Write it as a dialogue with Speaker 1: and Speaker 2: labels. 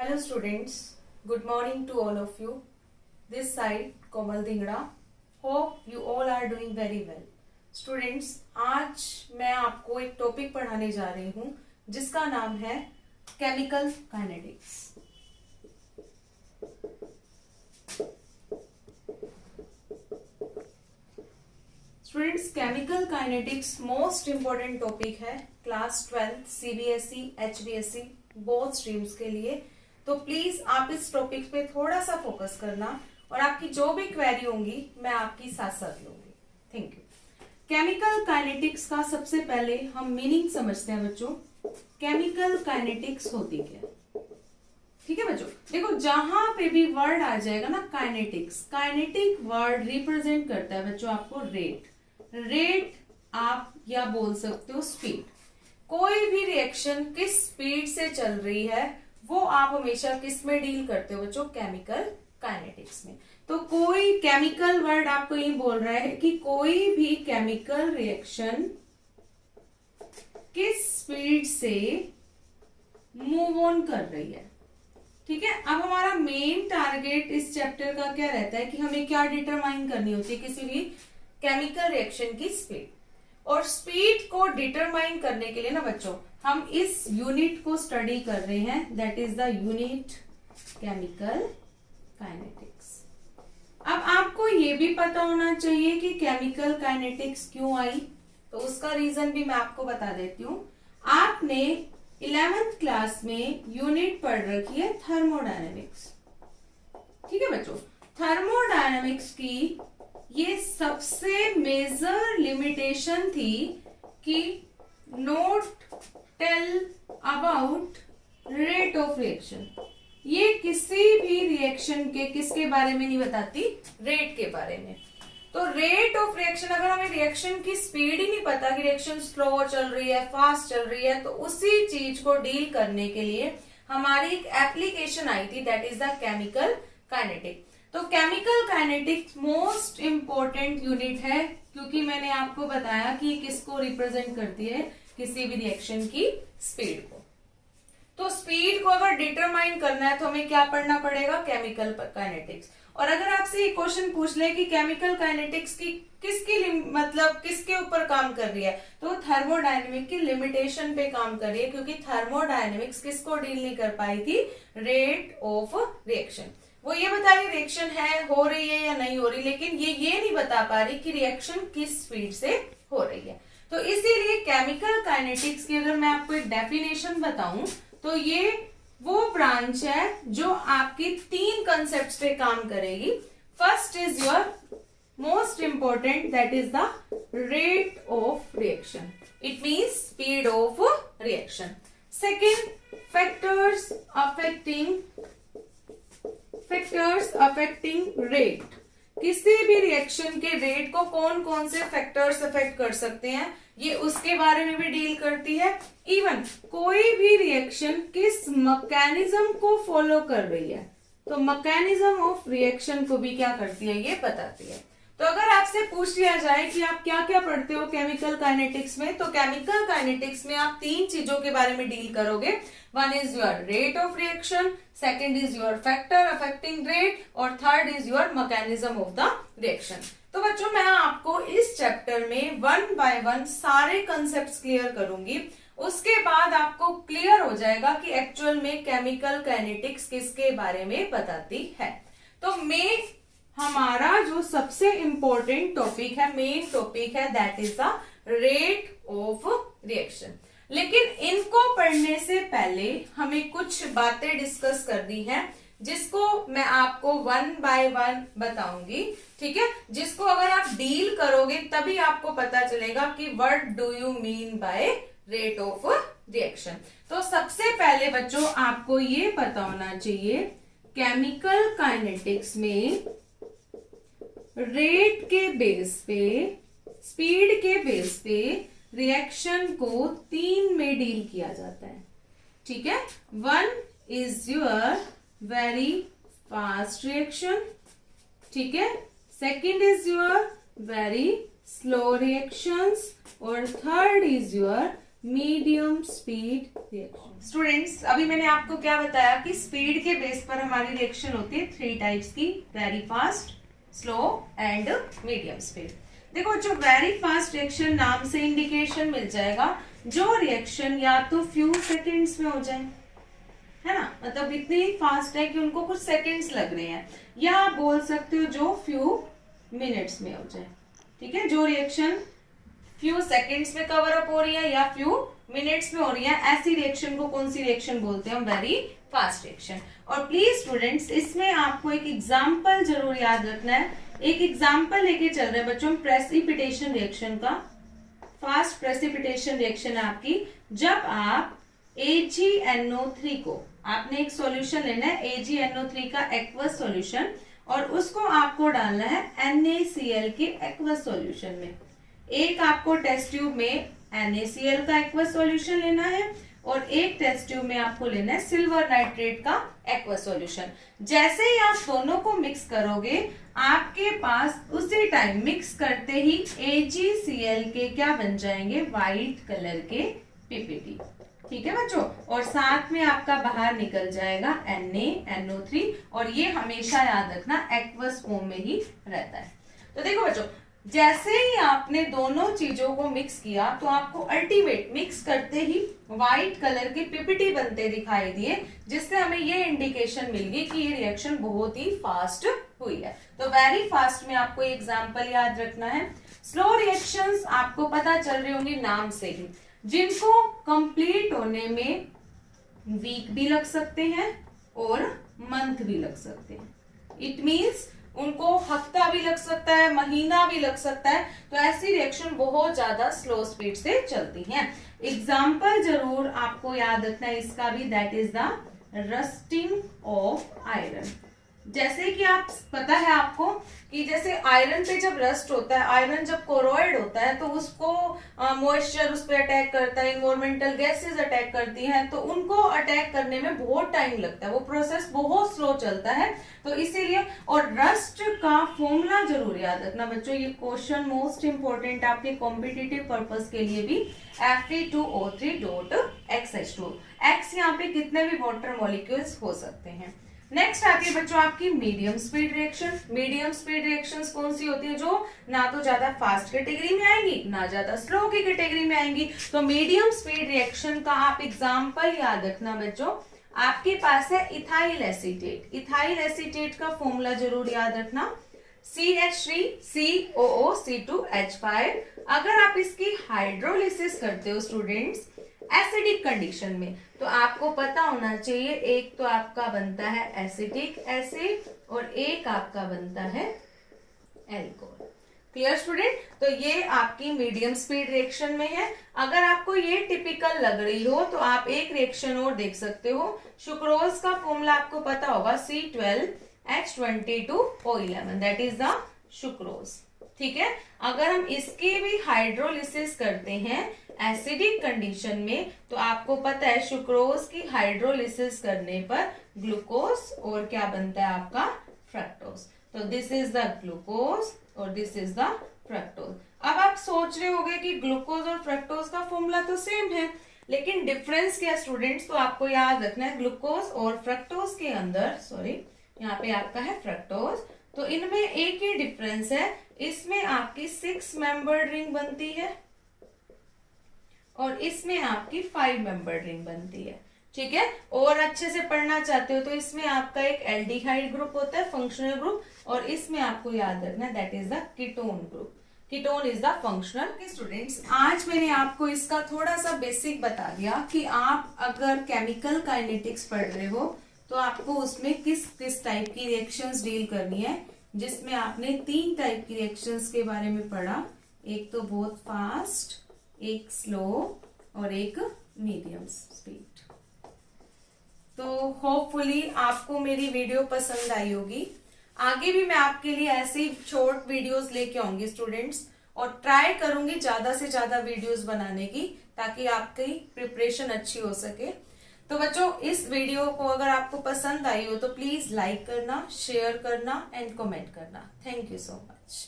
Speaker 1: Hello students, good morning to all of you. This side Komal Dhingra. Hope you all are doing very well. Students, आज मैं आपको एक topic पढ़ाने जा रही हूँ जिसका नाम है chemical kinetics. Students, chemical kinetics most important topic है class 12 CBSE HBSE both streams के लिए. तो प्लीज आप इस टॉपिक पे थोड़ा सा फोकस करना और आपकी जो भी क्वेरी होंगी मैं आपकी साथ साथ लूंगी. Thank you. केमिकल काइनेटिक्स का सबसे पहले हम मीनिंग समझते हैं बच्चों. केमिकल काइनेटिक्स होती क्या है? ठीक है बच्चों, देखो जहां पे भी वर्ड आ जाएगा ना काइनेटिक्स, काइनेटिक वर्ड रिप्रेजेंट करता है बच्चों आपको रेट. रेट आप या बोल सकते हो स्पीड. कोई भी रिएक्शन किस स्पीड से चल रही है वो आप हमेशा किस में डील करते हो बच्चों? केमिकल काइनेटिक्स में. तो कोई केमिकल वर्ड आपको ये बोल रहा है कि कोई भी केमिकल रिएक्शन किस स्पीड से मूव ऑन कर रही है. ठीक है, अब हमारा मेन टारगेट इस चैप्टर का क्या रहता है कि हमें क्या डिटरमाइन करनी होती है किसी भी केमिकल रिएक्शन की स्पीड. और स्पीड को डिटरमाइन करने के लिए ना बच्चों हम इस यूनिट को स्टडी कर रहे हैं, that is the unit chemical kinetics. अब आपको ये भी पता होना चाहिए कि केमिकल काइनेटिक्स क्यों आई, तो उसका रीजन भी मैं आपको बता देती हूँ. आपने 11th क्लास में यूनिट पढ़ रखी है थर्मोडायनेमिक्स. ठीक है बच्चों, थर्मोडायनेमिक्स की ये सबसे मेजर लिमिटेशन थी कि not tell about rate of reaction. ये किसी भी रिएक्शन के किसके बारे में नहीं बताती? रेट के बारे में. तो रेट ऑफ रिएक्शन, अगर हमें रिएक्शन की स्पीड ही नहीं पता कि रिएक्शन स्लो चल रही है फास्ट चल रही है, तो उसी चीज को डील करने के लिए हमारी एक एप्लीकेशन आई थी, that is the chemical kinetics. तो chemical kinetics most important unit है क्योंकि मैंने आपको बताया कि किसको रिप्रेजेंट करती है, किसी भी रिएक्शन की स्पीड को. तो स्पीड को अगर डिटरमाइन करना है तो हमें क्या पढ़ना पड़ेगा? Chemical kinetics. और अगर आपसे ये क्वेश्चन पूछ ले कि केमिकल काइनेटिक्स की किसके ऊपर काम कर रही है, तो थर्मोडायनेमिक की लिमिटेशन पे काम कर रही है, क्योंकि थर्मोडायनेमिक्स किसको डील नहीं कर पाई थी? Rate of reaction. वो ये बता रही रिएक्शन है, हो रही है या नहीं हो रही, लेकिन ये नहीं बता पा रही कि रिएक्शन किस स्पीड से हो रही है. तो इसीलिए केमिकल काइनेटिक्स की अगर मैं आपको एक डेफिनेशन बताऊं तो ये वो ब्रांच है जो आपकी 3 कंसेप्ट्स पे काम करेगी. First is your most important, that is the rate of reaction. It means speed of reaction. Second, factors affecting rate. किसी भी रिएक्शन के रेट को कौन कौन से फैक्टर्स अफेक्ट कर सकते हैं, ये उसके बारे में भी डील करती है. इवन कोई भी रिएक्शन किस मैकेनिज्म को फॉलो कर रही है, तो मैकेनिज्म ऑफ रिएक्शन को भी क्या करती है, ये बताती है. तो अगर आपसे पूछ लिया जाए कि आप क्या क्या पढ़ते हो केमिकल काइनेटिक्स में, तो केमिकल काइनेटिक्स में आप 3 चीजों के बारे में डील करोगे. One is your rate of reaction, second is your factor affecting rate, और third is your mechanism of the reaction. तो बच्चों मैं आपको इस चैप्टर में 1 बाय 1 सारे कंसेप्ट क्लियर करूंगी. उसके बाद आपको क्लियर हो जाएगा कि एक्चुअल में केमिकल काइनेटिक्स किसके बारे में बताती है. तो हमारा जो सबसे इंपॉर्टेंट टॉपिक है, मेन टॉपिक है, that is the rate of reaction. लेकिन इनको पढ़ने से पहले हमें कुछ बातें डिस्कस करनी है जिसको मैं आपको 1 बाय 1 बताऊंगी. ठीक है, जिसको अगर आप डील करोगे तभी आपको पता चलेगा कि what do you mean by rate of reaction. तो सबसे पहले बच्चों आपको ये पता होना चाहिए केमिकल काइनेटिक्स में रेट के बेस पे, स्पीड के बेस पे रिएक्शन को 3 में डील किया जाता है. ठीक है, 1 is your very fast reaction. ठीक है, second is your very slow reactions, और third is your medium speed reaction. Students, अभी मैंने आपको क्या बताया कि स्पीड के बेस पर हमारी रिएक्शन होती है 3 टाइप्स की, very fast, slow and medium speed. देखो, जो वेरी फास्ट रिएक्शन नाम से इंडिकेशन मिल जाएगा, जो रिएक्शन या तो फ्यू सेकेंड्स में हो जाए, है ना, मतलब इतनी फास्ट है कि उनको कुछ सेकेंड्स लग रहे हैं, या आप बोल सकते हो जो फ्यू मिनट्स में हो जाए। ठीक है, जो रिएक्शन फ्यू सेकेंड्स में कवर अप हो रही है या फ्यू मिनट्स में हो रही है, ऐसी रिएक्शन को कौन सी रिएक्शन बोलते हैं हम? Very fast reaction. और प्लीज स्टूडेंट्स, इसमें आपको एक एग्जांपल जरूर याद रखना है। एक एग्जांपल लेके चल रहे हैं बच्चों, प्रेसिपिटेशन रिएक्शन का। फास्ट प्रेसिपिटेशन रिएक्शन है आपकी, जब आप AgNO3 को, आपने एक सॉल्यूशन लेना है AgNO3 का एक्वस सॉल्यूशन, और उसको आपको डालना है NaCl के एक्वस सॉल्यूशन में। एक आपको टेस्ट ट्यूब में NaCl का एक्वस सॉल्यूशन लेना है और एक टेस्ट ट्यूब में आपको लेना है सिल्वर नाइट्रेट का एक्वस सॉल्यूशन। जैसे ही आप दोनों को मिक्स करोगे, आपके पास उसी टाइम मिक्स करते ही AgCl के क्या बन जाएंगे? व्हाइट कलर के पीपीटी। ठीक है बच्चों, और साथ में आपका बाहर निकल जाएगा NaNO3, और ये हमेशा याद रखना एक्वस फॉर्म में ही रहता है। तो देखो बच्चों, जैसे ही आपने दोनों चीजों को मिक्स किया, तो आपको अल्टीमेट मिक्स करते ही व्हाइट कलर के पीपीटी बनते दिखाई दिए, जिससे हमें ये इंडिकेशन मिल गई कि ये रिएक्शन बहुत ही फास्ट हुई है। तो वेरी फास्ट में आपको एग्जांपल याद रखना है। स्लो रिएक्शंस आपको पता चल रही होंगी नाम से ही, जिनको कंप्लीट होने में वीक भी लग सकते हैं और मंथ भी लग सकते हैं। इट मीन्स उनको हफ्ता भी लग सकता है, महीना भी लग सकता है। तो ऐसी रिएक्शन बहुत ज्यादा स्लो स्पीड से चलती हैं। एग्जाम्पल जरूर आपको याद रखना है इसका भी, that is the rusting of iron. जैसे कि आप पता है आपको कि जैसे आयरन पे जब रस्ट होता है, आयरन जब कोरोइड होता है, तो उसको मॉइस्चर उस पर अटैक करता है, इन्वायरमेंटल गैसेस अटैक करती हैं, तो उनको अटैक करने में बहुत टाइम लगता है, वो प्रोसेस बहुत स्लो चलता है। तो इसीलिए, और रस्ट का फॉर्मूला जरूर याद रखना बच्चों, ये क्वेश्चन मोस्ट इंपोर्टेंट आपके कॉम्पिटिटिव पर्पस के लिए भी। Fe2O3.XH2, X यहाँ पे कितने भी वाटर मॉलिक्यूल्स हो सकते हैं। नेक्स्ट आती है बच्चों आपकी medium speed reaction. Medium speed reactions कौन सी होती है? जो ना तो ज्यादा फास्ट कैटेगरी में आएंगी, ना ज्यादा स्लो की कैटेगरी में आएंगी। तो मीडियम स्पीड रिएक्शन का आप एग्जांपल याद रखना बच्चों, आपके पास है इथाइल एसीटेट। इथाइल एसीटेट का फॉर्मूला जरूर याद रखना, CH3COOC2H5। अगर आप इसकी हाइड्रोलिसिस करते हो स्टूडेंट्स एसिडिक कंडीशन में, तो आपको पता होना चाहिए, एक तो आपका बनता है एसिटिक एसिड और एक आपका बनता है एल्कोहल। Clear student? तो ये आपकी मीडियम स्पीड रिएक्शन में है। अगर आपको ये टिपिकल लग रही हो, तो आप एक रिएक्शन और देख सकते हो। सुक्रोज का फॉर्मूला आपको पता होगा, C12H22O11, that is the sucrose. ठीक है, अगर हम इसकी भी हाइड्रोलिसिस करते हैं एसिडिक कंडीशन में, तो आपको पता है सुक्रोज की हाइड्रोलिसिस करने पर ग्लूकोज और क्या बनता है आपका? फ्रक्टोज। तो दिस इज द ग्लूकोज और दिस इज द फ्रक्टोज। अब आप सोच रहे होंगे कि ग्लूकोज और फ्रक्टोज का फॉर्मूला तो सेम है, लेकिन डिफरेंस क्या स्टूडेंट्स? तो आपको याद रखना है, ग्लूकोज और फ्रक्टोज के अंदर, सॉरी यहाँ पे आपका है फ्रक्टोज, तो इनमें एक ही डिफरेंस है, इसमें आपकी 6 मेंबर्ड रिंग बनती है और इसमें आपकी 5 मेंबर्ड रिंग बनती है। ठीक है, और अच्छे से पढ़ना चाहते हो तो इसमें आपका एक एल्डिहाइड ग्रुप होता है, फंक्शनल ग्रुप, और इसमें आपको याद रखना है that is the ketone group. Ketone is the functional. Students, आज मैंने आपको इसका थोड़ा सा बेसिक बता दिया कि आप अगर केमिकल काइनेटिक्स पढ़ रहे हो तो आपको उसमें किस किस टाइप की रिएक्शंस डील करनी है, जिसमें आपने 3 टाइप की रिएक्शंस के बारे में पढ़ा, एक तो बहुत फास्ट, एक स्लो और एक मीडियम स्पीड। तो होपफुली आपको मेरी वीडियो पसंद आई होगी। आगे भी मैं आपके लिए ऐसी शॉर्ट वीडियोस लेके आऊंगी स्टूडेंट्स, और ट्राई करूंगी ज्यादा से ज्यादा वीडियोस बनाने की, ताकि आपकी प्रिपरेशन अच्छी हो सके। तो बच्चों, इस वीडियो को अगर आपको पसंद आई हो तो प्लीज लाइक करना, शेयर करना एंड कमेंट करना। Thank you so much.